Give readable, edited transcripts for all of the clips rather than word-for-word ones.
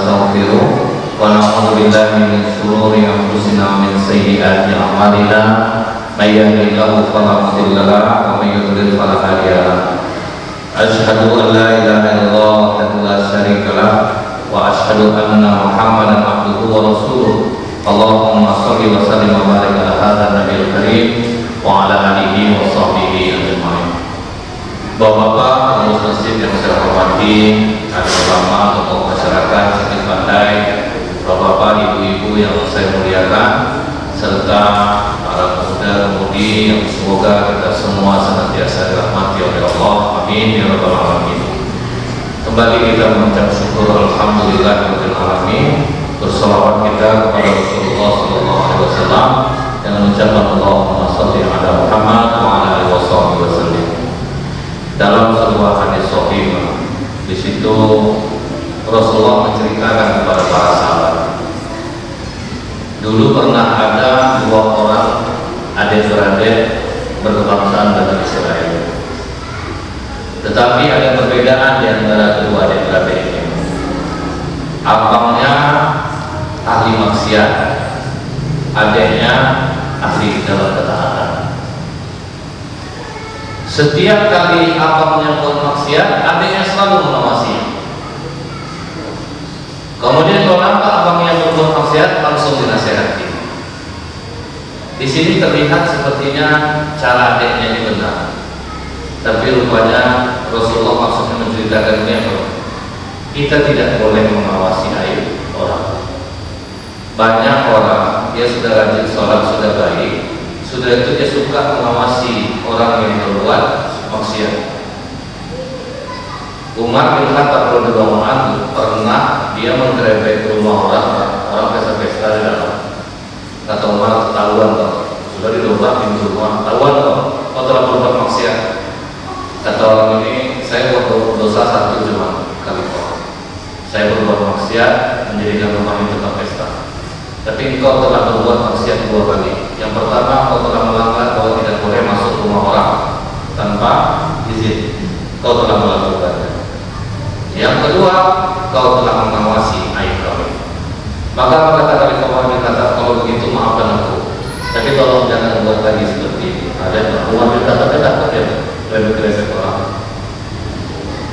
ونستغفره ونعوذ بالله من شرور أنفسنا ومن سيئات أعمالنا من يهده الله فلا مضل له ومن يضلل فلا هادي له أشهد أن لا إله إلا الله وحده لا شريك له وأشهد أن محمدا عبده ورسوله اللهم صل وسلم وبارك على هذا النبي الكريم وعلى آله وصحبه أجمعين. Bapak-bapak, pengurus masjid yang saya hormati, ada ulama, tokoh masyarakat, sakit pandai, bapak-bapak, ibu-ibu yang saya muliakan, serta para pemuda-pemudi yang semoga kita semua senantiasa dirahmati oleh Allah. Amin ya rabbal alamin. Kembali kita mengucap syukur alhamdulillahirabbil alamin. Bersalawat kita kepada Rasulullah sallallahu alaihi wasallam dengan mengucapkan Allahumma shalli ala Muhammad wa ala alihi wasallam. Dalam sebuah hadis sahih, di situ Rasulullah menceritakan kepada para sahabat, dulu pernah ada dua orang adik-beradik berkebangsaan dari Israel. Tetapi ada perbedaan di antara kedua adik-beradik ini. Abangnya ahli maksiat, adiknya ahli dalam ketaatan. Setiap kali abangnya buat maksiat, adiknya selalu mengawasi. Kemudian kalau nampak abangnya berbuat maksiat, langsung dinasihati. Di sini terlihat sepertinya cara adiknya ini benar, tapi rupanya Rasulullah maksudnya menceritakan ini apa? Kita tidak boleh mengawasi aib orang. Banyak orang dia sudah rajin sholat, sudah baik, sudah itu dia suka mengawasi orang yang berbuat maksiat. Umar bin Khattab radhiyallahu anhu pernah dia menggerebek rumah orang pesta-pesta di dalam. Kata Umar, ketahuan toh, sudah didobrak pintu rumah, ketahuan toh, kau telah berbuat maksiat. Kata orang ini, saya buat dosa satu cuma kali kok. Saya berbuat maksiat menjadikan rumah itu tempat pesta. Tapi engkau telah berbuat maksiat dua kali. Yang pertama, kau telah melanggar bahwa tidak boleh masuk rumah orang tanpa izin. Kau telah melakukannya. Yang kedua, kau telah mengawasi aib kami. Maka kata Khalifah Umar bin Khattab, kalau begitu maafkan aku, tapi tolong jangan buat lagi seperti ini. Ada Umar bin Khattab takut ya lebih orang.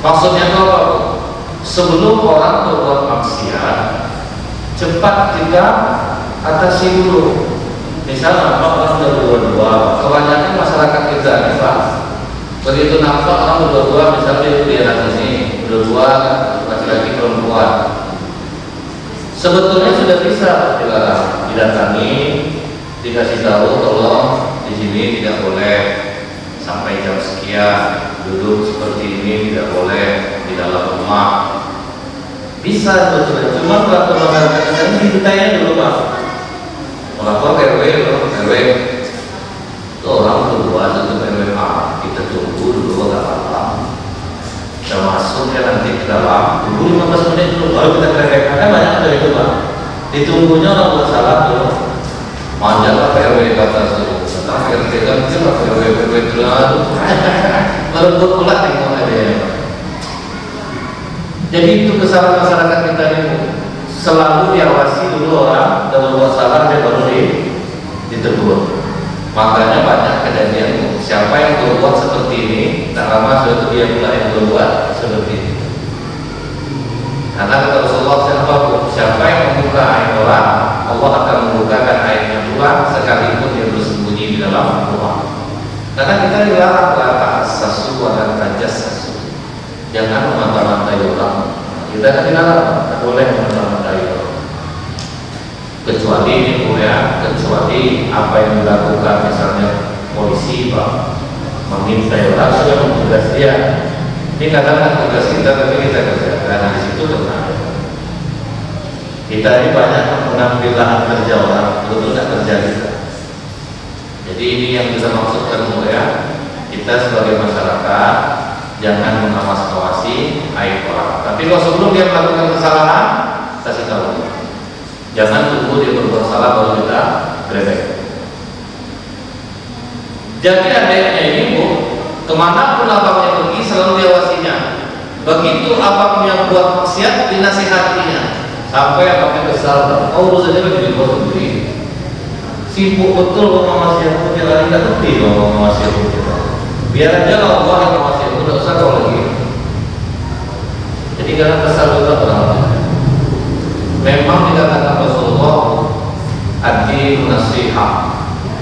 Maksudnya kalau sebelum orang berbuat maksiat, cepat kita atasi dulu. Misalnya orang berdua-dua, kebanyakan masyarakat kita nih Pak, begitu nampak orang berdua-dua, misalnya di anak ini berdua laki-laki perempuan, sebetulnya sudah bisa didatangi, dikasih tahu tolong di sini tidak boleh sampai jam sekian, duduk seperti ini tidak boleh di dalam rumah. Bisa sebetulnya, cuma peraturan masyarakat ini dintainya dulu Pak. Melapor RW itu orang berdua satu RW A, kita tunggu dulu agak lama. Kita masuk ya nanti ke dalam, tunggu 15 menit dulu baru kita kerjakan. Kan banyak dari itu Pak. Ditunggunya orang buat salah dulu. Manjalah RW kata suruh. Setelah RT kan kita RW dulu. Baru buat pula tengok ada. Jadi itu kesalahan masyarakat kita ini, selalu diawasi dulu orang dan berbuat salah dia baru ditegur. Makanya banyak kejadian siapa yang berbuat seperti ini, tak lama suatu dia pula yang berbuat seperti ini. Karena kata Rasulullah, siapa yang membuka aib orang, Allah akan membukakan aibnya pula sekalipun dia bersembunyi di dalam rumah. Karena kita dilarang ta'assasu wa la tajassasu. Jangan memata-matai orang. Kita kan dilarang, tidak boleh memata-matai orang. Kecuali ini kecuali apa yang dilakukan misalnya polisi Pak, meminta orang sudah mentugas dia. Ini katakan tugas kita tapi kita kerjakan di situ benar. Kita ini banyak mengambil lahan kerja orang, betul tidak kerja kita. Jadi ini yang kita maksudkan kita sebagai masyarakat jangan mengawas-awasi aib orang. Tapi kalau sebelum dia melakukan kesalahan, kasih tahu. Jangan tunggu dia berbuat salah baru kita grebek. Jadi adiknya ini Bu, kemanapun abangnya pergi selalu diawasinya. Begitu abangnya buat maksiat dinasihatinya. Sampai anaknya kesal, oh urusannya lagi di luar negeri, sibuk betul mengawasi aku, dia lari nggak ngerti mengawasi aku. Biar aja lah Allah yang mengawasi aku, nggak usah kau lagi. Jadi karena kesal juga orang. Memang dikatakan Rasulullah adi nasihat,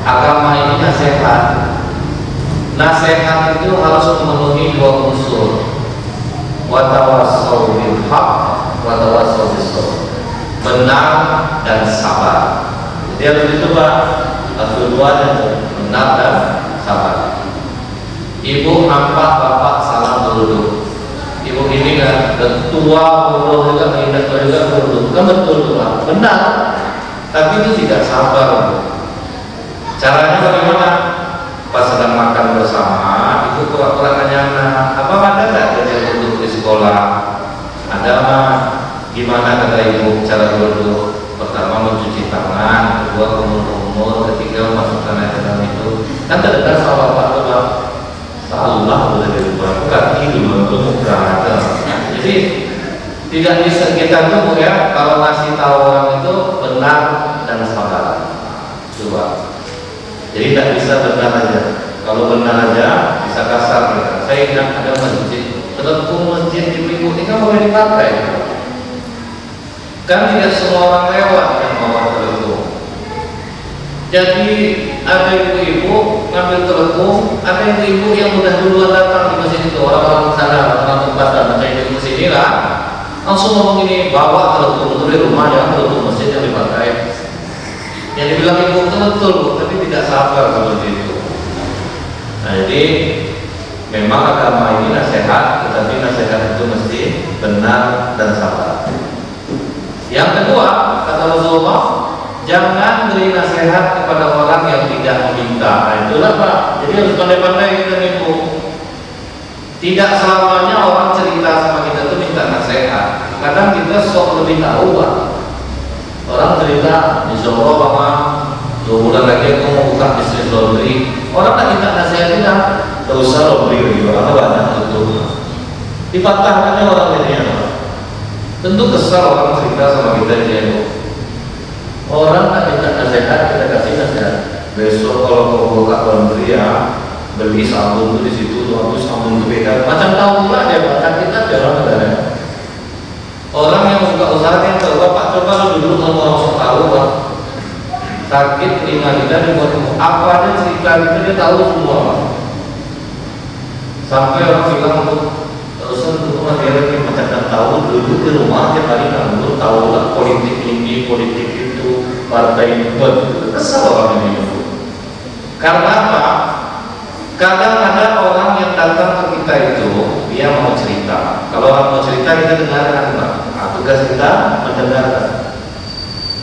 agama ini nasihat. Nasihat itu harus memenuhi dua unsur, watawassaw bil haq, watawassaw bis sabr, benar dan sabar. Jadi harus dicoba dua-duanya, benar dan sabar. Ibu nampak bapak salam dulu. Ibu ini kan tua, bodoh juga, mengingat tua juga, bodoh. Kan betul tua, benar. Tapi itu tidak sabar. Caranya bagaimana? Pas sedang makan bersama, itu pura-pura nanya, apa ada nggak kerja duduk di sekolah? Ada mah? Gimana kata ibu cara duduk? Pertama mencuci tangan, kedua kumur-kumur, ketiga masukkan air ke dalam itu. Kan terdengar sama bapak tuh bang, salah boleh dirubah, kaki dulu muka ada. Jadi tidak bisa kita tunggu ya kalau ngasih tahu orang itu benar dan sabar. Coba. Jadi tidak bisa benar aja. Kalau benar aja bisa kasar kita. Saya ingat ada masjid, telekung masjid di Minggu ini kan boleh dipakai. Kan tidak semua orang lewat yang bawa telekung. Jadi ada ibu-ibu ngambil telekung, ada ibu-ibu yang udah duluan datang di masjid itu, orang-orang sana, orang tempatan, ada ibu ke sini lah, langsung ngomong ini, bawa telekung dari rumah ya, telekung masjid yang dipakai. Yang dibilang ibu itu betul, tapi tidak sabar seperti itu. Nah, jadi memang agama ini nasihat, tetapi nasihat itu mesti benar dan sabar. Yang kedua, kata Rasulullah, jangan beri nasihat kepada orang yang tidak meminta. Nah, itulah Pak. Jadi harus pandai-pandai kita nipu. Tidak selamanya orang cerita sama kita itu minta nasihat. Kadang kita sok lebih tahu Pak. Orang cerita, insya Allah Pak, 2 bulan lagi aku mau buka bisnis laundry. Orang tak minta nasihat kita, tak usah laundry lagi, karena banyak tutup. Dipatahkannya orang ini ya. Tentu kesal orang cerita sama kita ini. Orang tak minta nasihat, kita kasih nasihat. Besok kalau kau buka laundry ya, beli sabun tuh di situ, tuh sabun itu beda. Macam tahu pula dia baca kita jalan negara. Orang yang suka usaha yang tahu, Pak coba lu dulu sama orang sok tahu Pak. Sakit telinga kita dibuat apa aja cerita kita dia tahu semua Pak. Sampai orang bilang untuk terusan untuk dia lagi macam tahu dulu di rumah dia kali nganggur tahu lah politik ini politik itu partai itu kesal orang ini. Karena apa? Kadang ada orang yang datang ke kita itu dia mau cerita. Kalau orang mau cerita kita dengarkan Pak. Nah, tugas kita mendengarkan.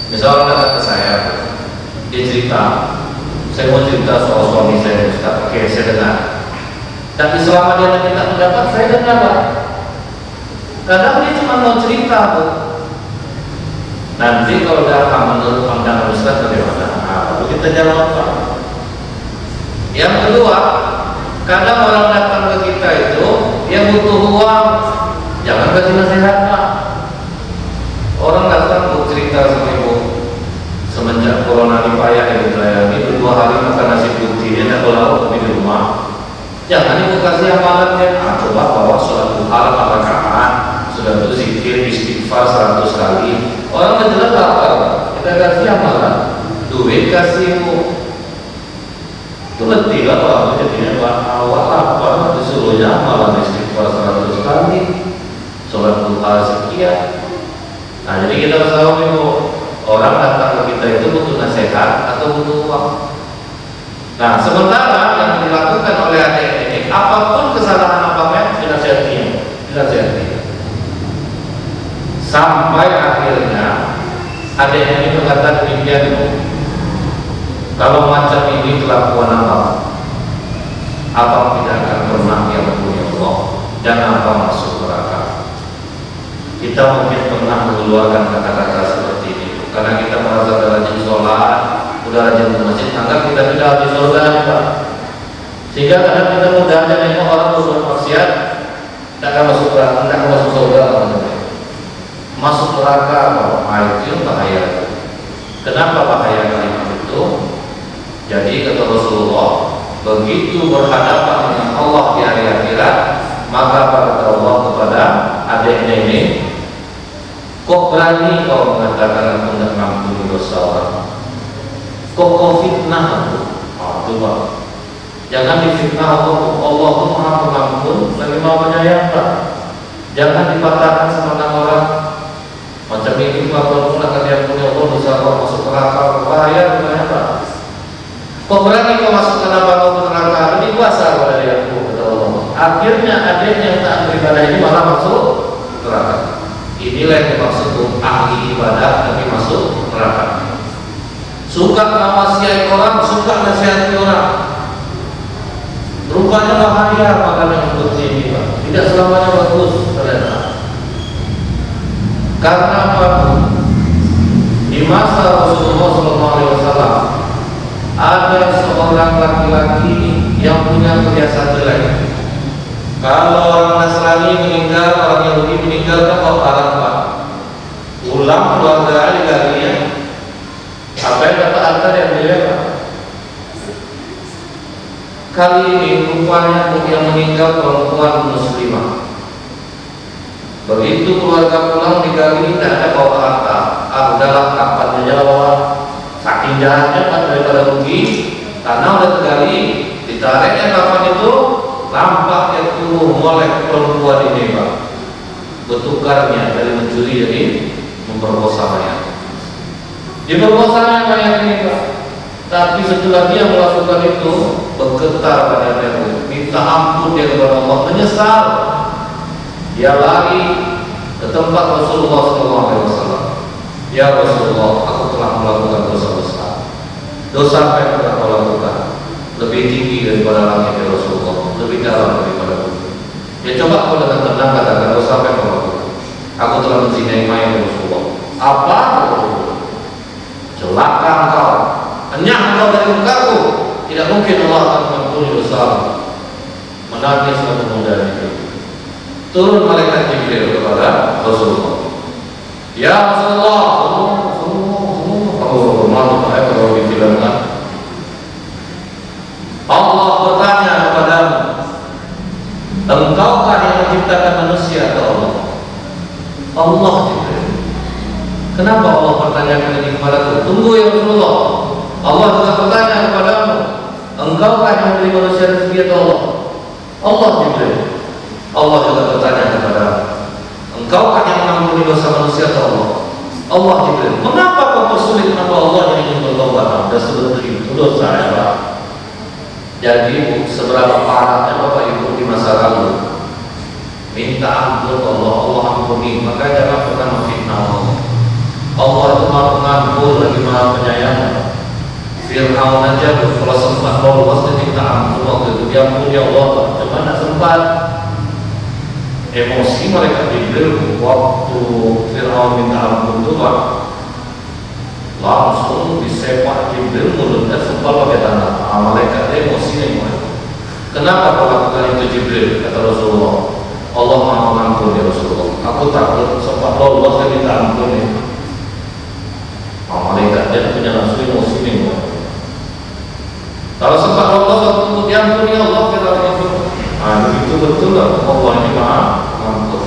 Misalnya orang datang ke saya, dia cerita, saya mau cerita soal suami saya Ustaz. Oke, saya dengar. Tapi selama dia minta pendapat, saya dengar Pak. Kadang dia cuma mau cerita tuh. Nanti kalau datang menurut pandangan Ustaz bagaimana? Nah, lalu kita jawab Pak. Yang kedua, kadang orang datang ke kita itu dia butuh uang, jangan kasih nasihat Pak. Orang datang untuk cerita sama ibu, semenjak corona ini payah yang dilayani, 2 hari makan nasi putih, dia tidak lauk tapi di rumah. Jangan ibu kasih amalan dia. Nah, coba bawa sholat duha 8 rakaat, sudah itu zikir istighfar 100 kali. Orang menjelat lapar, kita kasih amalan, duit kasih ibu. Itu letih lah orang jadinya awal lapar disuruhnya malah istighfar 100 kali, sholat duha sekian. Nah jadi kita harus tahu nih Bu, orang datang ke kita itu butuh nasihat atau butuh uang. Nah sementara yang dilakukan oleh adik ini, apapun kesalahan abangnya dinasihati. Sampai akhirnya adik ini berkata demikian Bu, kalau macam ini kelakuan abang tidak akan pernah diampuni Allah dan abang masuk neraka. Kita mungkin pernah mengeluarkan kata-kata seperti ini karena kita merasa udah rajin sholat, udah rajin ke masjid, anggap kita sudah habis surga Pak. Sehingga kadang kita mudah aja nengok orang berbuat maksiat, tidak akan masuk surga, masuk surga, masuk neraka Pak. Nah, itu yang bahaya. Kenapa bahaya kalimat itu? Jadi kata Rasulullah, begitu berhadapan dengan Allah di hari akhirat, maka kata Allah kepada adiknya ini, kok berani kau mengatakan aku tidak mengampuni dosa orang? Kok kau fitnah aku? Coba, jangan difitnah Allah. Allah itu Maha Pengampun, lagi Maha Penyayang, Pak. Jangan dipatahkan semangat orang. Macam ini kalau akan diampuni Allah, bisa kau masuk neraka, bahaya namanya, Pak. Kok berani kau masuk ke neraka? Ini kuasa kepada dia, kata Allah. Akhirnya adiknya yang tak beribadah ini malah masuk neraka. Inilah yang dimaksud ahli ibadah tapi masuk neraka. Suka ngawasi orang, suka nasihati orang. Rupanya bahaya makanan seperti ini, Pak. Tidak selamanya bagus, ternyata. Karena apa? Di masa Rasulullah SAW ada seorang laki-laki yang punya kebiasaan jelek. Kalau orang Nasrani meninggal, orang Yahudi meninggal, kan kau parah, Pak. Ulang keluarga digalinya. Apa yang kata Anda yang jelek, Pak? Kali ini rupanya yang meninggal perempuan muslimah. Begitu keluarga pulang digali, tidak ada bawa harta. Adalah kapan menjawab. Saking jahatnya, Pak, daripada rugi, tanah udah tergali, ditariknya kapan itu, nampaknya tubuh molek perempuan ini, Pak. Bertukarnya dari mencuri jadi memperkosa mayat. Diperkosa mayat ini, Pak. Tapi setelah dia melakukan itu, bergetar pada dia, minta ampun dia kepada Allah, menyesal. Dia lari ke tempat Rasulullah SAW. Ya Rasulullah, aku telah melakukan dosa besar. Dosa apa yang telah kau lakukan? Lebih tinggi daripada langit, ya Rasulullah, lebih dalam daripada bumi. Ya coba kau dengan tenang katakan dosa apa yang kau lakukan. Aku telah menzinai mayat, ya Rasulullah. Apa? Celaka engkau, enyah engkau dari mukaku. Tidak mungkin Allah akan mengampuni dosa. Menangis dan menundanya itu. Turun malaikat Jibril kepada Rasulullah. Ya Rasulullah, kalau difilmkan, Allah bertanya kepadamu, engkaukah yang menciptakan manusia atau Allah? Allah Jibril. Kenapa Allah bertanya ini kepadaku? Tunggu ya Rasulullah. Allah juga bertanya kepadamu, engkaukah yang memberi manusia rezeki atau Allah? Allah Jibril. Allah juga bertanya kepada, engkaukah yang mengampuni dosa manusia atau Allah? Allah Jibril. Mengapa kau persulit nama Allah yang ingin bertobat? Dan seperti itu dosa, ya Pak. Jadi seberapa parahnya Bapak Ibu di masa lalu, minta ampun Allah, Allah ampuni. Maka jangan pernah memfitnah Allah. Allah itu Maha Pengampun lagi Maha Penyayang. Fir'aun aja kalau sempat lolos dia minta ampun waktu itu, diampuni ya Allah, cuma tidak sempat. Emosi mereka Jibril waktu Fir'aun minta ampun itu, Pak, langsung disepak Jibril mulutnya sempal pakai tanah. Malaikat emosi nih. Kenapa kau lakukan itu Jibril? Kata Rasulullah, Allah Maha Pengampun ya Rasulullah. Aku takut sempat lolos dia minta ampun nih. Malaikat dia punya nafsu emosi nih. Kalau sempat lolos waktu diampuni Allah Fir'aun itu. Nah begitu betul lah Allah ini Maha Pengampun.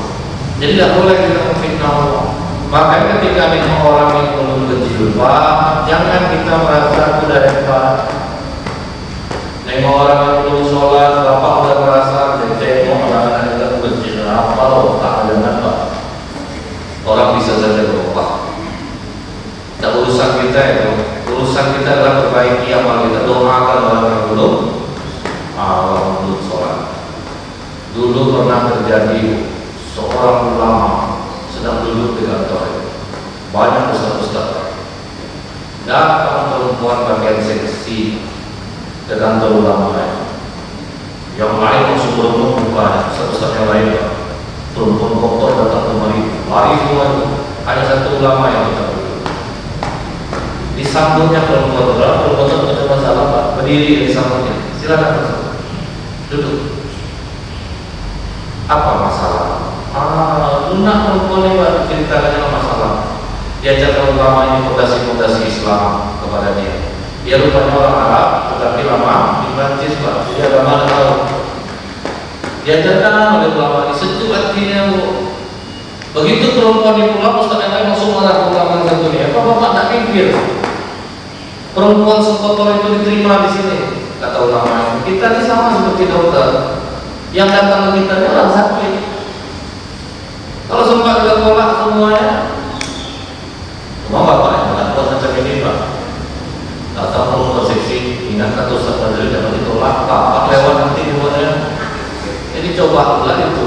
Jadi tidak boleh kita memfitnah Allah. Maka ketika kita orang yang belum berjilbab, jangan kita merasa aku udah hebat. Nengok orang yang belum sholat, bapak udah merasa tengok orang yang berjilbab, apa loh, tak ada apa. Orang bisa saja berubah. Dan urusan kita itu, urusan kita adalah perbaiki amal kita. Doakan orang yang belum sholat. Dulu pernah terjadi seorang ulama sedang duduk di kantor, banyak ustaz-ustaz, datang perempuan bagian seksi ke kantor ulama yang lain langsung berembuk mukanya, ustaz-ustaz yang lain perempuan kotor datang kemari, lari semua itu, hanya satu ulama yang kita duduk. Disambutnya perempuan itu ada masalah Pak, berdiri disambutnya, silakan duduk. Apa masalah? Lunak perempuan yang ceritakan masalah. diajarkan ulama ini fondasi-fondasi Islam kepada dia. Dia rupanya orang Arab, tetapi lama di Prancis Pak. Jadi agama tahu. Diajarkan oleh ulama ini sejuk hatinya Bu. Begitu perempuan di pulang, Ustaz yang lain langsung marah ke ulama satu ini. Apa bapak tak pikir perempuan sekotor itu diterima di sini? Kata ulama ini. Kita ini sama seperti dokter. Yang datang ke kita ini orang sakit. Kalau sempat kita tolak semuanya, cuma bapak yang nggak kuat macam ini Pak. Datang perlu terseksi, ingat kata Ustaz Fadli dapat ditolak, bapak lewat nanti semuanya. Jadi coba ulah itu.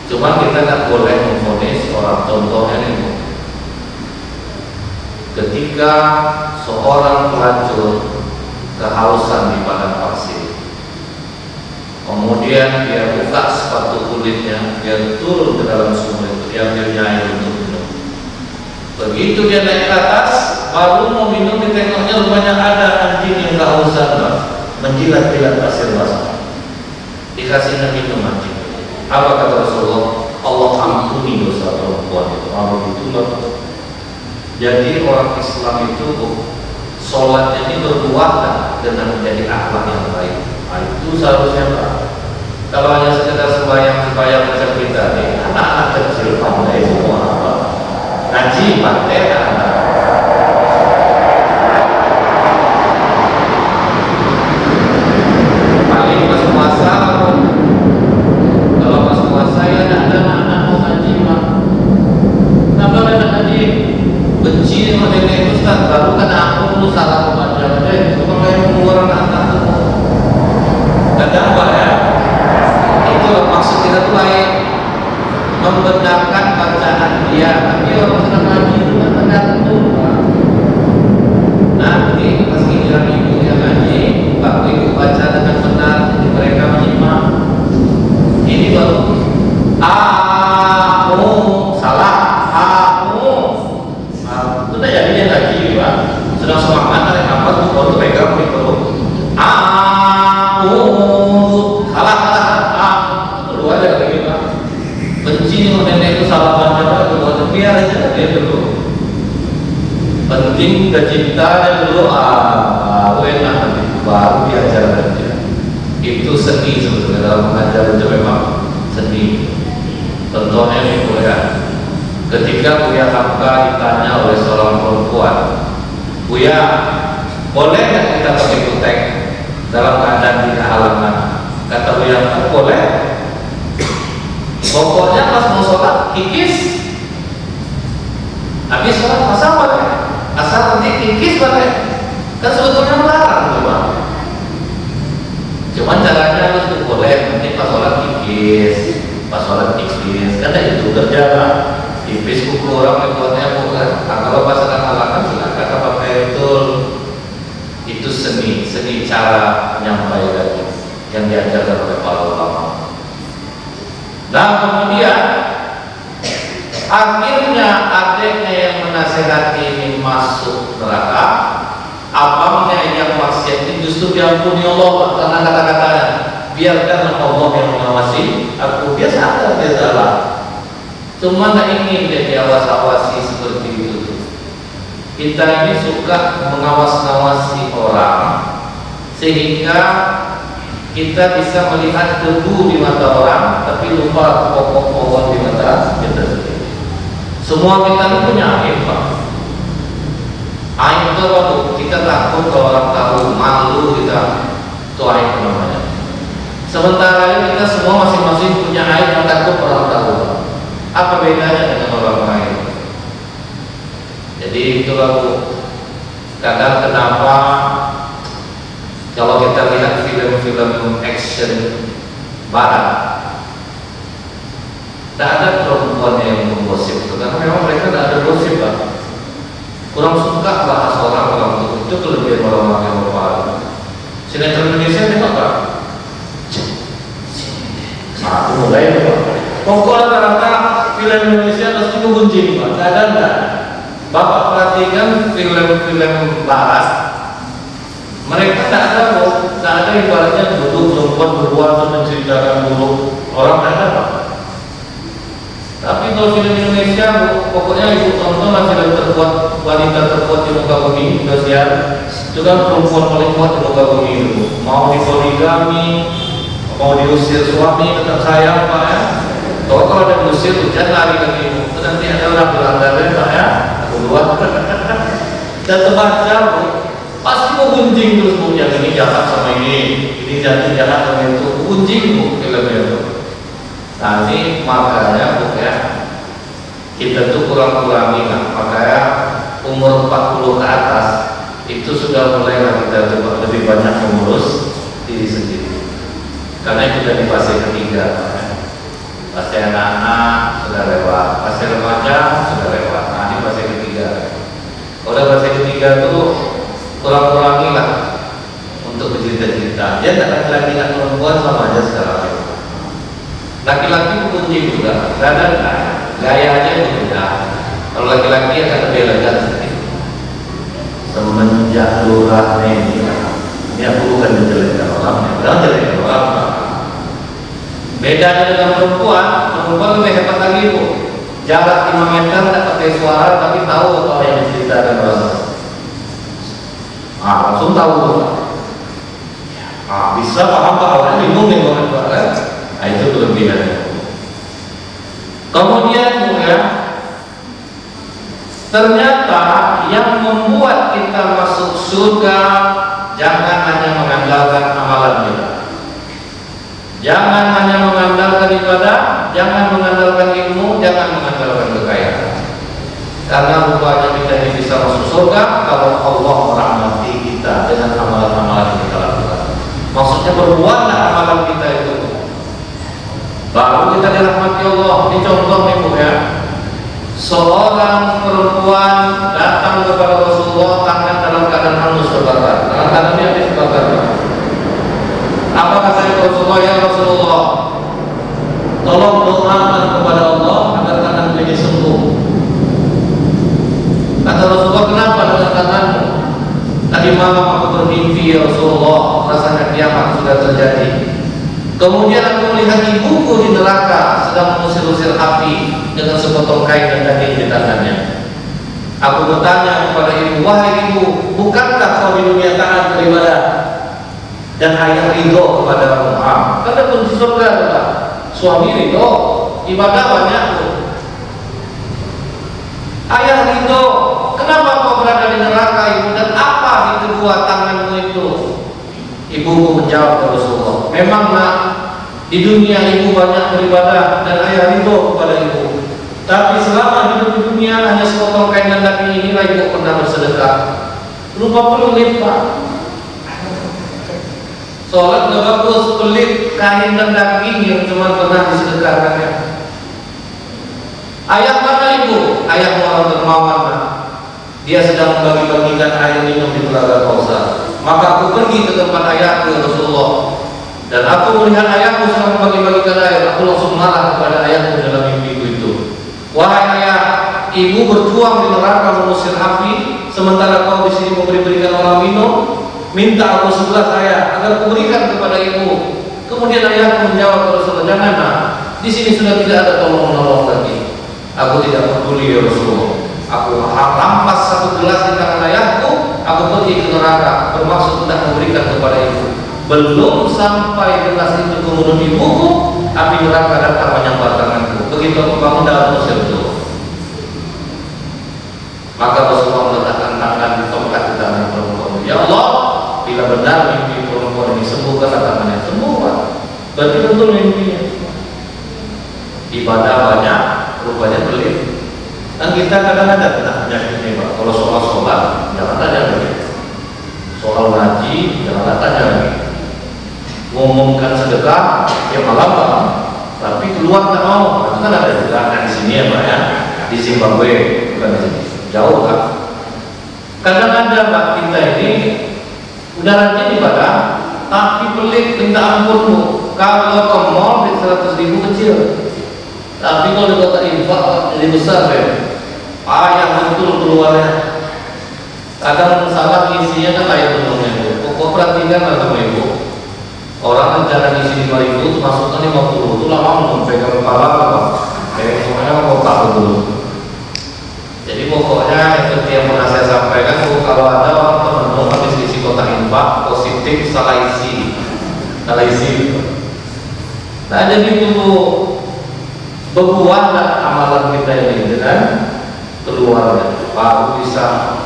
Cuma kita nggak boleh memvonis orang. Contohnya ini, ketika seorang pelacur kehausan di padang pasir, kemudian dia buka sepatu kulitnya, dia turun ke dalam sumur itu, dia ambilnya air untuk minum. Begitu dia naik ke atas, baru mau minum, ditengoknya rupanya ada anjing yang kehausan, menjilat-jilat pasir basah. Dikasihnya minum anjing. Apa kata Rasulullah? Allah ampuni dosa perempuan itu. Alhamdulillah. Jadi orang Islam itu sholatnya ini berbuah dengan menjadi akhlak yang baik. Nah, itu seharusnya Pak. Kalau hanya sekedar sembahyang macam kita nih, anak-anak kecil pandai semua apa? Ngaji pandai anak. Paling pas puasa, kalau pas puasa ya ada anak-anak mau ngaji Pak. Kenapa anak ngaji? Benci sama nenek Ustaz, baru kan aku dulu salah membaca aja, cuma kayak mengeluarkan anak semua. Kadang Pak ya, itu maksud kita tuh lain, membenarkan bacaan dia, tapi orang sedang ngaji itu kan tergantung Pak. Nanti pas giliran ibu yang ngaji, waktu ibu baca dengan benar, jadi mereka menyimak. Ini baru aku salah, aku sudah jadi dia lagi Pak. Sedang semangat narik nafas tuh baru pegang gitu. Aku salah, itu dua aja lagi Pak. Benci sama nenek itu salah baca, itu biar aja dia dulu. Penting kecintaan dulu, enak nanti baru diajarkan dia. Itu seni sebetulnya dalam mengajar itu memang seni. Contohnya nih Bu ya, ketika Buya Hamka ditanya oleh seorang perempuan, Buya, boleh nggak kita pakai kutek dalam keadaan tidak halangan? Kata Buya Hamka, boleh. Pokoknya pas mau sholat kikis, habis sholat pasang pakai, asal nanti kikis pakai. Kan sebetulnya melarang tuh Pak. Cuman caranya harus boleh, nanti pas sholat kikis, pas sholat kikis, karena itu kerja Pak. Tipis kuku orang membuatnya bukan. Nah, kalau pasangan halangan silakan pakai betul. Itu seni cara menyampaikan yang diajarkan oleh para ulama. Nah kemudian akhirnya adiknya yang menasehati ini masuk neraka, abangnya yang maksiat ini justru diampuni Allah karena kata-katanya, biarkan Allah yang mengawasi aku. Dia sadar dia salah, cuma nggak ingin dia diawas-awasi seperti itu. Kita ini suka mengawas-ngawasi orang sehingga kita bisa melihat debu di mata orang, tapi lupa pokok pohon di mata kita sendiri. Semua kita ini punya aib Pak. Aib itu apa Bu? Kita takut kalau orang tahu, malu kita, itu aib namanya. Sementara ini kita semua masing-masing punya aib yang takut orang tahu. Apa bedanya dengan orang lain? Jadi itulah Bu. Kadang kenapa kalau kita lihat film-film action barat, tidak ada perempuan yang menggosip, karena memang mereka tidak ada gosip Pak. Kurang suka bahas orang itu kelebihan orang yang berpaham. Sinetron Indonesia ini Pak. Aku mulai Pak. Pokoknya rata-rata film Indonesia pasti kuncing Pak. Tidak ada. Bapak perhatikan film-film barat, mereka tidak ada kok, tidak ada ibaratnya duduk perempuan berbuat menceritakan buruk orang, tidak ada Pak. Tapi kalau film Indonesia pokoknya ibu tontonlah film terkuat, wanita terkuat di muka bumi, Indosiar. Itu kan perempuan paling kuat di muka bumi itu. Mau dipoligami, mau diusir suami tetap sayang Pak ya. Kalau ada diusir hujan lari ke ibu. Itu nanti ada orang bilang dari Pak ya, keluar. Dan terbaca Bu, pasti mau gunjing terus Bu, yang ini jahat sama ini jahat sama itu, gunjing Bu filmnya itu. Nah ini makanya Bu ya, kita tuh kurang-kurangi lah, makanya umur 40 ke atas itu sudah mulai kita coba lebih banyak mengurus diri sendiri, karena itu dari fase ketiga, fase anak-anak sudah lewat, fase remaja sudah lewat, nah ini fase ketiga. Kalau fase ketiga tuh kurang-kurangi lah untuk bercerita-cerita. Dia tak laki-laki dan perempuan sama aja sekarang. Laki-laki kunci juga, dan gayanya berbeda. Kalau laki-laki akan lebih elegan sedikit. Semenjak lurah ini aku bukan menjelekkan orangnya, bukan menjelekkan orang. Bedanya dengan perempuan lebih hebat lagi Bu. Jarak 5 meter tak pakai suara tapi tahu apa yang diceritakan orang. Langsung tahu tuh. Bisa paham orang bingung nih orang tua kan? Nah itu kelebihannya. Kemudian Bu ya, ternyata yang membuat kita masuk surga jangan hanya mengandalkan amalan kita, jangan hanya mengandalkan ibadah, jangan mengandalkan ilmu, jangan mengandalkan kekayaan. Karena rupanya kita ini bisa masuk surga kalau Allah merahmati kita dengan amalan-amalan yang kita lakukan. Maksudnya berbuatlah amalan kita itu, baru kita dirahmati Allah. Ini contoh nih Bu ya, seorang perempuan datang kepada Rasulullah tangan dalam keadaan hangus terbakar, dalam keadaan dia terbakar. Apa kata Rasulullah? Ya Rasulullah, tolong doakan kepada Allah agar tangan ini sembuh. Kata Rasulullah, kenapa dengan tanganmu? Tadi malam aku bermimpi ya Rasulullah, rasanya kiamat sudah terjadi. Kemudian aku melihat ibuku di neraka sedang mengusir-usir api dengan sepotong kain dan daging di tangannya. Aku bertanya kepada ibu, wahai ibu, bukankah kau di dunia taat beribadah dan ayah ridho kepada Allah? Karena kunci surga adalah suami ridho, ibadah banyak Bu. Ayah ridho, kenapa kau berada di neraka ibu, dan apa di kedua tanganmu itu? Ibuku menjawab kepada Rasulullah, memang nak, di dunia ibu banyak beribadah dan ayah ridho kepada ibu, tapi selama hidup di dunia hanya sepotong kain dan daging inilah ibu pernah bersedekah. Lupa pelit Pak, sholat gak bagus, pelit, kain dan daging yang cuma pernah disedekahkannya. Ayah mana ibu? Ayah orang dermawan Pak. Dia sedang membagi-bagikan air minum di Telaga Kausar. Maka aku pergi ke tempat ayahku ya Rasulullah, dan aku melihat ayahku sedang membagi-bagikan air. Aku langsung marah kepada ayahku dalam mimpiku itu. Wahai ayah, ibu berjuang di neraka mengusir api, sementara kau di sini memberikan orang minum. Minta aku sebelah saya agar kuberikan kepada ibu. Kemudian ayahku menjawab kepada Rasulullah, jangan nak, di sini sudah tidak ada tolong menolong lagi. Aku tidak peduli ya Rasulullah. Aku rampas satu gelas di tangan ayahku, aku pergi ke neraka bermaksud tidak memberikan kepada ibu. Belum sampai gelas itu ke mulut ibuku, api neraka datang menyambar tanganku. Begitu aku bangun dalam musir itu, maka Rasulullah meletakkan tangan di tongkat di tangan perempuan. Ya Allah, bila benar mimpi perempuan ini, sembuhkanlah tangannya. Sembuh Pak, berarti betul mimpinya. Ibadah banyak, rupanya pelit. Dan kita kadang-kadang kena penyakit ini Pak. Kalau soal sholat, jangan tanya lagi. Soal ngaji, jangan tanya lagi. Ngomongkan sedekah, ya malah Pak, tapi keluar tak mau. Itu kan ada juga di sini ya Pak ya, di Zimbabwe, bukan di sini, jauh Pak. Kadang ada Pak, kita ini udah rajin ibadah, tapi pelit, minta ampun Bu. Kalau ke mall, 100.000 kecil, tapi kalau di kota infak jadi besar ya. Yang betul keluarnya. Kadang salah isinya kan kayak benungnya Bu. Kok perhatikan lah sama ibu. Orang rencana isi 5.000, masukkan 50, itu lama memegang kepala apa? Semuanya mau tahu dulu. Jadi pokoknya seperti yang pernah saya sampaikan, kalau ada orang teman habis isi kotak infak positif salah isi. Nah jadi itu berbuahlah amalan kita ini dengan keluarga baru bisa.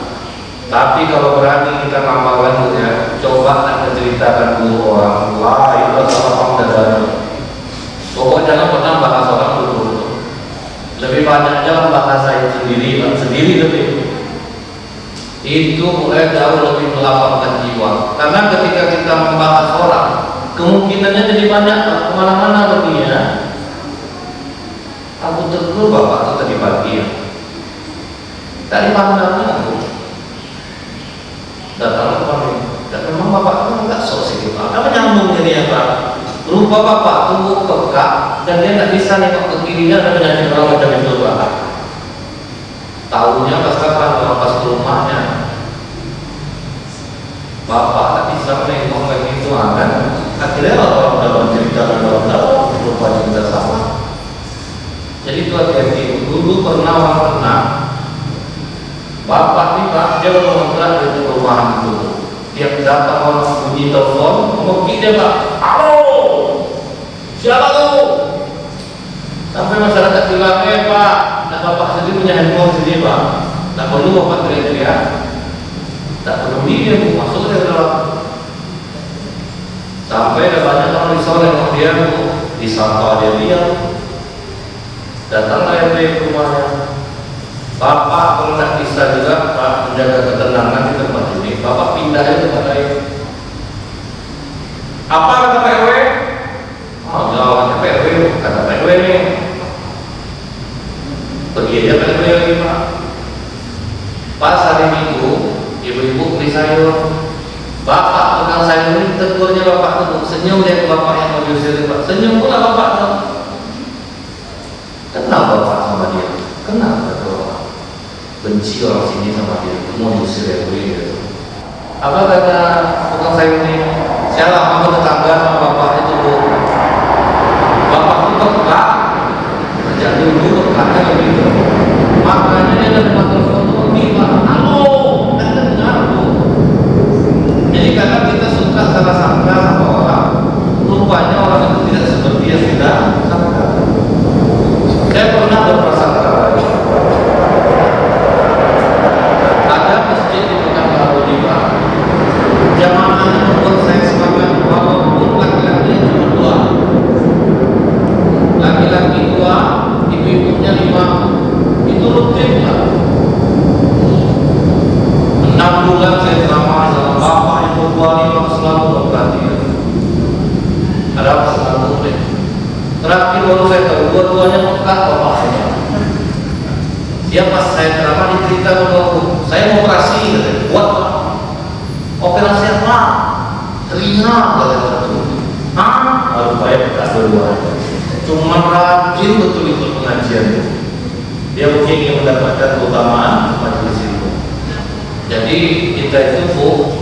Tapi kalau berani kita ngamalkan ya, coba nak menceritakan dulu orang lain atau apa dari. Pokoknya jangan pernah bahas orang dulu. Lebih banyak jangan bahas saya sendiri lebih. Itu mulai jauh lebih melapangkan jiwa. Karena ketika kita membahas orang, kemungkinannya jadi banyak kemana-mana begini ya. Aku tegur bapak itu tadi pagi ya. Dari mana aku datang ke kami. Dan memang bapak itu enggak sok sih pak. Apa nyambung jadi ya pak? Rupa bapak tumbuh peka dan dia nggak bisa nengok ke kirinya dan penyakit orang macam itu pak. Tahunya pas kapan orang pas ke rumahnya. Bapak tak bisa nengok kayak gitu kan? Akhirnya orang dalam cerita dan orang tahu rupanya kita sama. Jadi itu hati-hati. Dulu pernah orang pernah bapak nih pak, dia ngontrak di perumahan itu. Tiap datang orang bunyi telepon, ngomong dia pak, halo, siapa tuh? Sampai masyarakat bilang, pak, nah bapak sendiri punya handphone sendiri pak, tak perlu bapak teriak-teriak, tak perlu dia masuk ke dalam. Sampai ada banyak orang risau nengok dia, disapa dia. Datanglah yang dari rumahnya. Bapak kalau tidak bisa juga Pak menjaga ketenangan di tempat ini, Bapak pindah ke tempat lain. Apa kata Pak RW? Oh, jawabannya Pak RW, kata Pak RW nih. Pergi aja Pak RW lagi Pak. Pas hari Minggu, ibu-ibu beli sayur. Bapak tukang sayur ini tegurnya bapak tuh, senyum dia ke bapak yang mau diusir Pak. Senyum pula bapak tuh. Kenal bapak sama dia? Kenal betul. Benci orang sini sama dia, mau diusir ya gue gitu. Apa kata tukang sayur ini? Saya lama tetangga sama bapak itu bu. Bapak itu peka, sejak dulu pekanya begitu. Makanya dia dari telepon itu bilang, halo, kan dengar bu. Jadi karena kita suka salah sangka sama orang, rupanya orang itu tidak seperti yang kita sangka. Saya pernah berprasangka ada masjid di Pekanbaru di Pak. Jamaahnya membuat saya semangat walaupun laki-laki cuma 2. Laki-laki 2, ibu-ibunya 5. Itu rutin Pak. 6 bulan saya ceramah sama bapak yang berdua memang selalu memperhatikan. Ada apa selalu rutin. Terakhir baru saya tahu dua-duanya peka bapak saya. Dia pas saya ceramah dicerita bahwa saya mau operasi, katanya, buat operasi apa? Telinga, katanya satu. Baru saya peka dua. Cuma rajin betul ikut pengajian. Dia mungkin ingin mendapatkan keutamaan majelis itu. Jadi kita itu bu,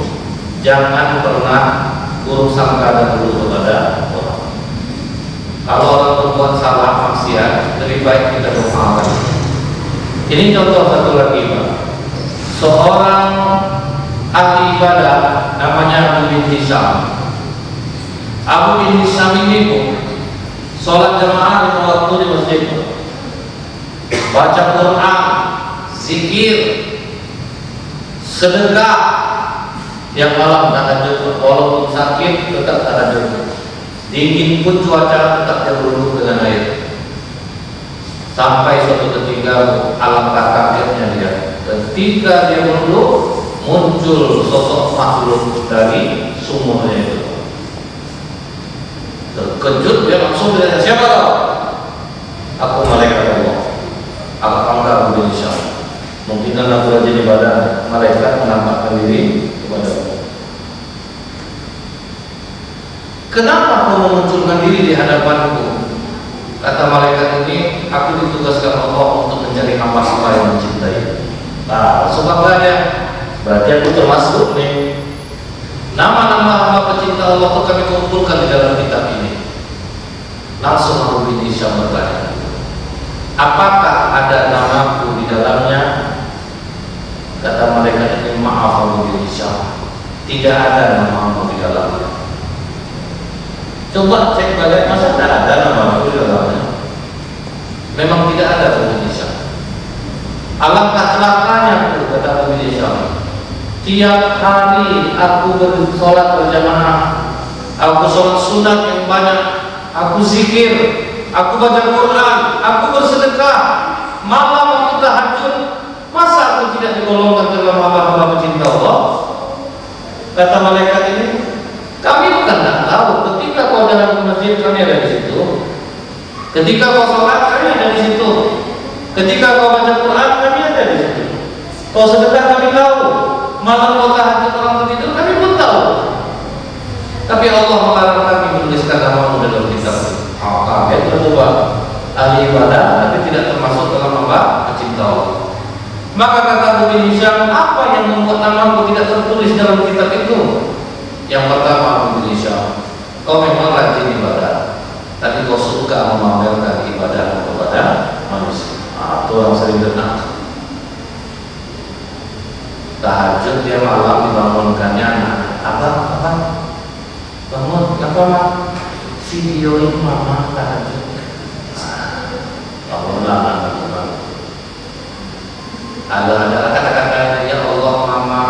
jangan pernah buruk sangka dulu kepada orang. Kalau orang berbuat salah maksiat, lebih baik kita memaafkan. Ini contoh satu lagi Pak. Seorang ahli ibadah namanya Abu bin Hisam. Abu bin Hisam ini Bu, sholat jamaah 5 waktu di masjid, baca Quran, zikir, sedekah, yang malam tahajud, walaupun sakit tetap tahajud. Dingin pun cuaca tetap dia berwudu dengan air. Sampai suatu ketika alangkah kagetnya dia, ketika dia berwudu muncul sosok makhluk dari sumurnya itu. Terkejut dia langsung bertanya, siapa kau? Aku malaikat Allah. Apa engkau Abu Hisam? Mungkin karena aku rajin ibadah, malaikat menampakkan diri kepada Allah. Kenapa kau memunculkan diri di hadapanku? Kata malaikat ini, aku ditugaskan Allah untuk mencari hamba-hamba yang mencintai. Nah, sebabnya berarti aku termasuk nih. Nama-nama hamba pecinta Allah itu kami kumpulkan di dalam kitab ini. Langsung Abu bin Hisam bertanya, apakah ada namaku di dalamnya? Kata malaikat ini, maaf Abu Hisham, tidak ada nama di dalamnya. Coba cek balik, masa tidak ada nama di dalamnya? Memang tidak ada Abu Hisham. Alangkah celakanya itu, kata Abu Hisham. Tiap hari aku bersolat berjamaah, aku sholat sunat yang banyak, aku zikir, aku baca Quran, aku bersedekah, malam aku tahajud. Masa aku tidak digolongkan dalam hamba-hamba pecinta Allah? Kata malaikat ini, kami bukan tak tahu. Ketika kau jalan ke masjid, kami ada di situ. Ketika kau sholat, kami ada di situ. Ketika kau baca Quran, kami ada di situ. Kau sedekah, kami tahu. Malam kau tahajud, orang tertidur, kami pun tahu. Tapi Allah melarang kami menuliskan namamu dalam kitab. Kaget coba, ahli ibadah tapi tidak termasuk dalam hamba pecinta Allah. Maka kata Abu Hisham, apa yang membuat namamu tidak tertulis dalam kitab itu? Yang pertama, Abu Hisham, kau memang rajin ibadah, tapi kau suka memamerkan ibadah kepada manusia. Itu orang sering dengar. Tahajud dia malam dibangunkannya anak. Abang, bangun, kenapa mak? Videoin mama tahajud. Bangunlah anak. Ada kata-kata, ya Allah mama,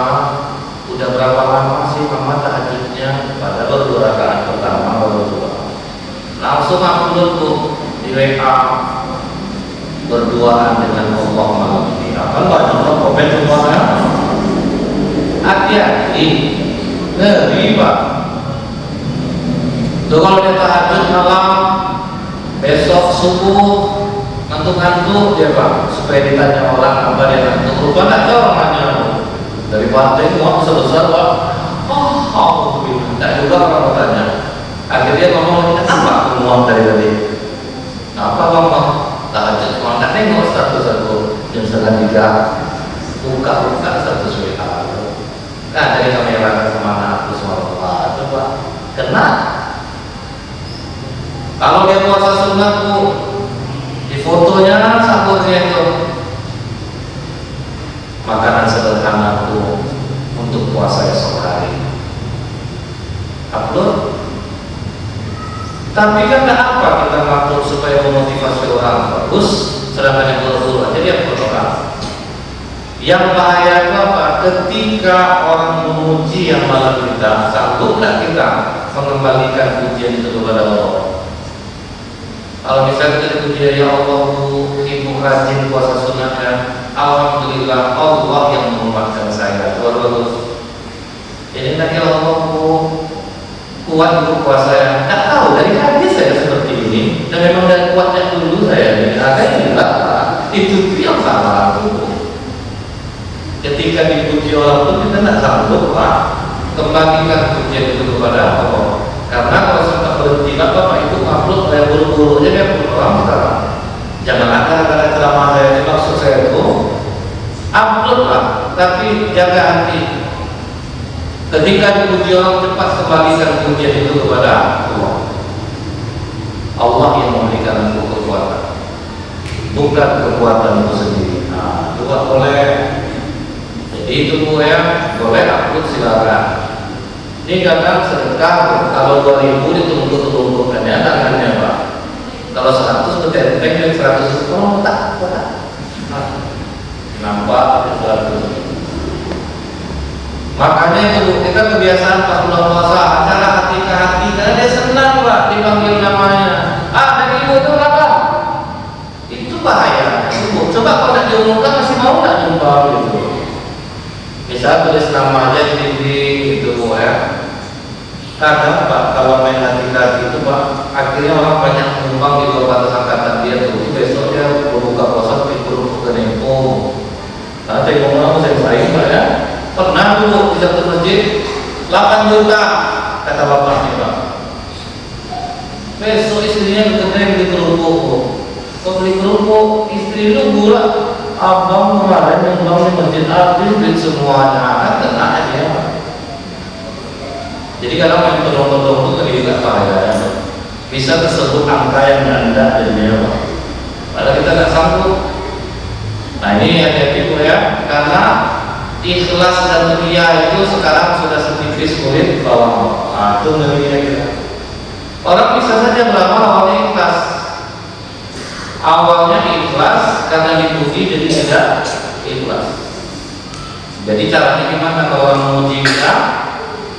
udah berapa lama sih mama tahajudnya? Pada baru 2 rakaat pertama baru 2. Langsung upload tuh di WA berduaan dengan Allah malam ini. Akan banyak komen semuanya. Hati-hati, ngeri pak. Tuh kalau dia tahajud malam, besok subuh ngantuk-ngantuk dia pak, supaya ditanya orang apa dia ngantuk. Lupa tak tahu orangnya dari pantai muak besar-besar pak. Tak juga orang bertanya. Akhirnya ngomong, kenapa aku muak dari tadi? Apa ngomong? Tahajud malam, tak tengok status aku jam 2:30 buka status WA. Nah dari kamera kemana aku semua coba kena. Kalau dia puasa sunat bu, di fotonya sahurnya itu makanan sederhanaku untuk puasa esok hari. Upload. Tapi kan apa kita ngatur supaya memotivasi orang bagus, sedangkan yang buruk aja dia orang. Yang bahaya itu apa? Ketika orang memuji yang malam kita, sangguplah kita mengembalikan pujian itu kepada Allah. Kalau misalnya kita dipuji, ya Allah ibu rajin puasa sunatnya, alhamdulillah Allah yang menguatkan saya. Terus ini tadi Allah kuat untuk puasa ya. Tak tahu dari hadis saya seperti ini, dan memang dari kuatnya dulu saya ini. Ada juga itu yang salah aku. Ketika dipuji orang itu kita tidak sanggup pak, kembalikan pujian itu kepada Allah. Karena kalau sempat berhenti bapak itu upload kayak buru-buru aja kayak orang sekarang. Jangan ada ceramah saya, maksud saya itu upload lah, tapi jaga hati. Ketika dipuji orang cepat kembalikan pujian itu kepada Allah. Allah yang memberikan itu kekuatan, bukan kekuatan itu sendiri. Nah, itu boleh. Jadi itu ya boleh upload silakan. Ini kadang sedekah kalau 2000 ditumpuk-tumpukkannya tangannya pak. Kalau 100 bertenteng yang 100 tak. Nampak 100. Makanya itu kita kebiasaan pas bulan puasa acara hati ke hati karena dia senang pak dipanggil namanya. Dari ibu itu berapa? Itu bahaya. Coba kalau tidak diumumkan masih mau nggak jumpa gitu. Bisa tulis nama aja di itu ya. Kadang pak kalau main hati-hati itu pak, akhirnya orang banyak menumpang di luar batas angkatan dia tuh. Besok dia berbuka puasa tapi berbuka nempo. Nah, saya ngomong saya saing pak ya. Pernah dulu di satu masjid 8 juta kata bapaknya pak. Besok istrinya ketemu di kerupuk. Kau beli kerupuk, istri lu gula. Abang kemarin yang bangun masjid habis duit semuanya kan kena dia. Jadi kalau main tolong-tolong itu juga bahaya. Bisa tersebut angka yang ganda jadinya pak. Padahal kita nggak sanggup. Nah ini hati-hati ya, karena ikhlas dan ria itu sekarang sudah setipis kulit bawang. Itu ngerinya kita. Orang bisa saja beramal awalnya ikhlas. Awalnya ikhlas karena dipuji jadi tidak ikhlas. Jadi caranya gimana kalau orang memuji kita?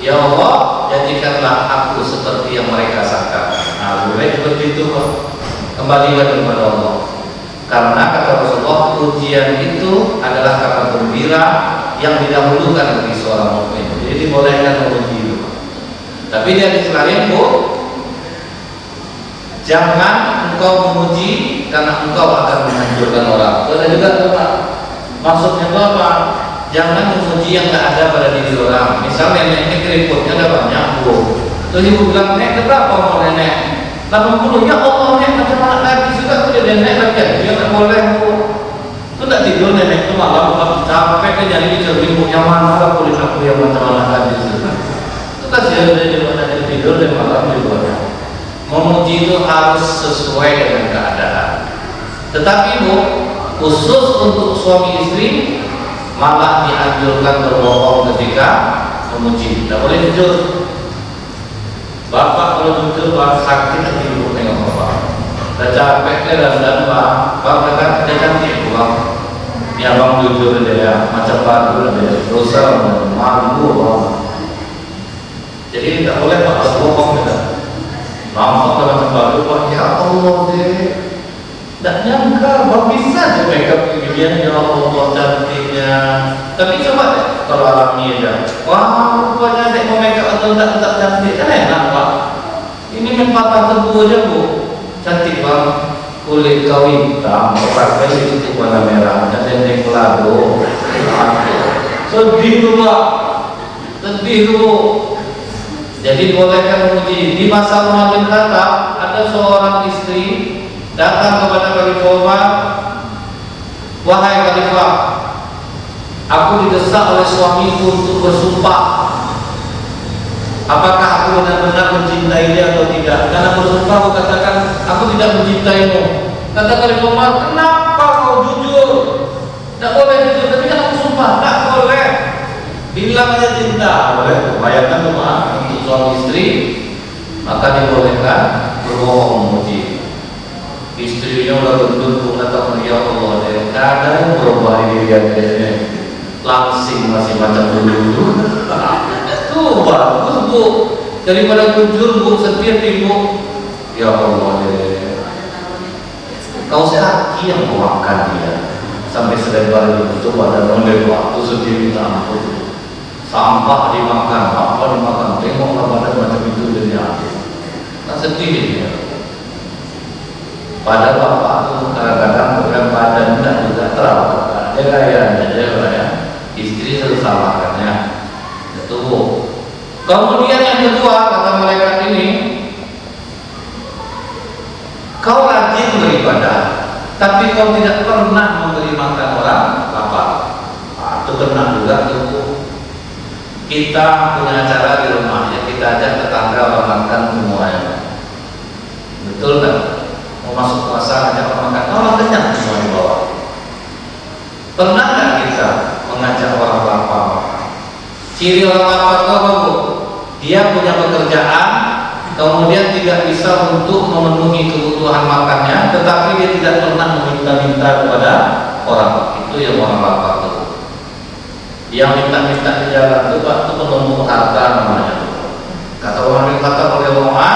Ya Allah, jadikanlah aku seperti yang mereka sangka. Nah, boleh seperti itu kok. Kembalilah kepada Allah. Karena kata Rasulullah, pujian itu adalah kabar gembira yang didahulukan bagi seorang mukmin. Jadi dibolehkan memuji itu. Tapi di hadis lain, Bu, jangan engkau memuji karena engkau akan menghancurkan orang. Itu ada juga tuh, Pak. Maksudnya itu apa? Jangan memuji yang tidak ada pada diri orang. Misal neneknya keriputnya ada banyak, Bu. Terus ibu bilang, nek berapa mau nenek? 80. Ya Allah, nek macam anak lagi juga tuh dia nenek lagi. Dia tak boleh, Bu. Itu tak tidur nenek itu malam capek kan nyari di cermin, Bu. Yang mana lah kulit aku yang macam anak lagi juga. Itu kasihan dia juga nanti tidur dan malam di luarnya. Memuji itu harus sesuai dengan keadaan. Tetapi, Bu, khusus untuk suami istri malah dianjurkan berbohong ketika memuji. Tidak boleh jujur. Bapak kalau jujur, Pak, sakit hati ibu tengok Bapak. Sudah capek dan Pak kata kita cantik Bang. Ini abang jujur dia, macam batu dia, dosa, malu Bang. Jadi tidak boleh Pak berbohong kita. Nampak macam batu Pak, ya Allah deh. Tak nyangka Bang bisa aja makeup beginian, ya Allah cantiknya. Tapi coba deh kalau alami aja. Wah, rupanya dek mau makeup atau tak cantik kan enak Pak. Ini mempatah tebu aja Bu. Cantik Bang. Kulit kau hitam, pakai lipstick warna merah, dan nenek pelado. Sedih tuh Pak. Sedih tuh. Jadi bolehkan memuji. Di masa Umar bin Khattab ada seorang istri datang kepada Khalifah Umar, wahai Khalifah, aku didesak oleh suamiku untuk bersumpah. Apakah aku benar-benar mencintai dia atau tidak? Karena bersumpah aku katakan aku tidak mencintaimu. Kata Khalifah Umar, kenapa kau jujur? Tidak boleh jujur, tapi kan aku sumpah. Tidak boleh. Bilang aja cinta. Boleh. Bayangkan rumah untuk suami istri, maka dibolehkan berbohong memuji. Istrinya udah gendut, mengatakan ya Allah, kadang berubah diri dia langsing masih macam dulu. Tuh bagus Bu, daripada jujur Bu, setia Ibu. Ya Allah, kau sakit yang memakan dia sampai selebar itu pada nolai waktu sedih minta ampun. Sampah dimakan, apa dimakan, tengok badan macam itu dia. Kan sedih dia. Pada bapak itu kadang-kadang program badan tidak juga terawat. Dia kaya, istri selalu salahkannya. Itu Bu. Kemudian yang kedua kata malaikat ini, kau rajin beribadah, tapi kau tidak pernah memberi makan orang lapar. Itu pernah juga tuh. Kita punya acara di rumah, ya kita ajak tetangga orang makan semuanya. Betul kan? Mau masuk puasa ngajak orang makan, orang kenyang semua di bawah. Pernah nggak kita mengajak orang lapar? Ciri orang lapar itu apa Bu? Dia punya pekerjaan, kemudian tidak bisa untuk memenuhi kebutuhan makannya, tetapi dia tidak pernah meminta-minta kepada orang. Itu yang orang lapar itu. Yang minta-minta di jalan itu Pak, itu penumpuk harta namanya. Kata orang yang kata oleh Allah,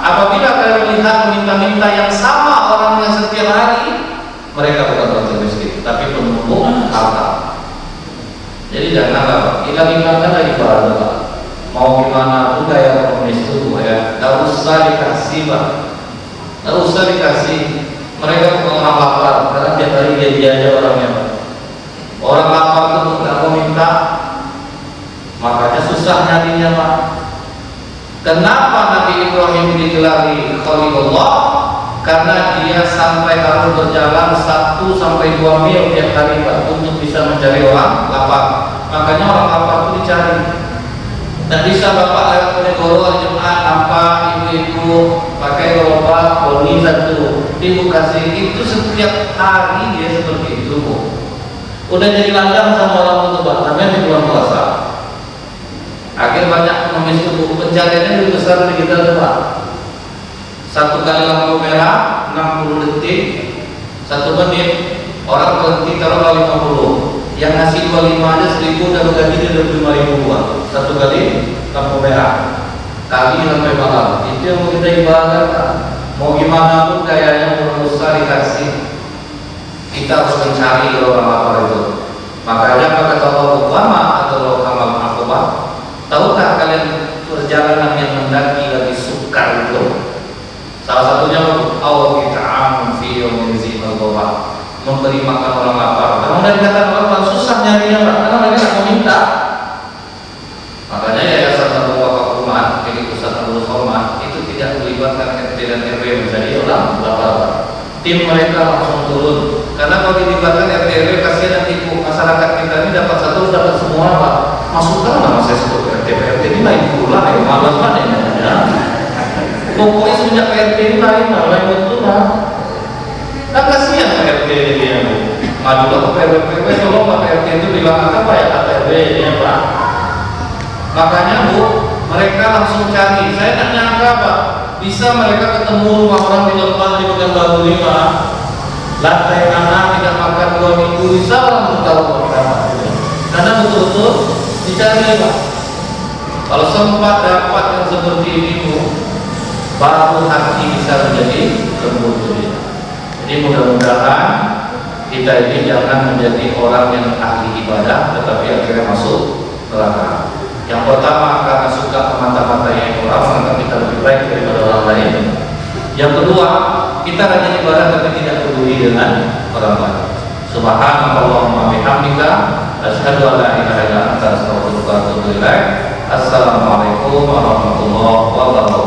apabila kalian melihat meminta-minta yang sama orangnya setiap hari, mereka bukan orang miskin, tapi penumpuk harta. Jadi janganlah hilang-hilangkan dari ibadah Pak. Mau gimana pun gaya komunis itu ya, tidak usah dikasih Pak, tidak usah dikasih. Mereka bukan orang lapar, karena tiap hari dia aja orangnya Pak. Orang lapar itu tidak mau minta, makanya susah nyarinya Pak. Kenapa Nabi Ibrahim digelari Khalilullah? Karena dia sampai harus berjalan 1-2 mil tiap hari Pak untuk bisa mencari orang lapar. Makanya orang lapar itu dicari. Tidak bisa Bapak lewat Ponegoro hari Jumat tanpa ibu-ibu pakai gerobak boni satu, ibu kasih itu setiap hari dia seperti itu. Udah jadi ladang sama orang bertobat, namanya di bulan puasa. Akhir banyak pengemis tubuh, pencariannya lebih besar dari kita coba. Satu kali lampu merah 60 detik, 1 menit, orang berhenti taruh kali 50. Yang ngasih 25 aja 1000 dan gaji dia 25.000 buat. Satu kali lampu merah, kali sampai malam. Itu yang mau kita ibaratkan. Mau gimana pun kayaknya berusaha dikasih. Kita harus mencari orang lapar itu. Makanya kata Allah ulama atau kamal akobah, tahukah kalian perjalanan yang mendaki lagi sukar itu? Salah satunya Allah kita amfi yaumin zimal ghawah, memberi makan orang lapar. Karena dari kata orang susah nyarinya, Pak, karena mereka nggak mau minta. Makanya Yayasan Tabung Wakaf Umat, milik Ustaz Abdul Somad, itu tidak melibatkan RT dan RW menjadi orang lapar. Tim mereka langsung turun. Karena kalau dilibatkan RT RW, kasihan nanti masyarakat kita ini dapat satu, dapat semua, Pak. Masukkan nama saya sebut RT RT ini lain pula, malas mana ya? Pokoknya semenjak RT ini lain betul lah. Kan kasihan Pak RT ini ya, ngadu ke RW, tolong Pak RT itu bilang apa ya kata RW ya Pak. Makanya Bu, mereka langsung cari. Saya tak nyangka Pak, bisa mereka ketemu rumah orang di depan di Pekanbaru 5, lantai tanah tidak makan 2 minggu, bisa orang tahu mereka. Karena betul-betul dicari Pak. Kalau sempat dapat yang seperti ini Bu, baru hati bisa menjadi lembut. Jadi mudah-mudahan kita ini jangan menjadi orang yang ahli ibadah tetapi akhirnya masuk neraka. Yang pertama karena suka mata-matanya orang, maka kita lebih baik daripada orang lain. Yang kedua, kita rajin ibadah tapi tidak peduli dengan orang lain. Subhanallahumma bihamdika asyhadu an la ilaha illa anta astaghfiruka wa atubu ilaik. Assalamualaikum warahmatullahi wabarakatuh.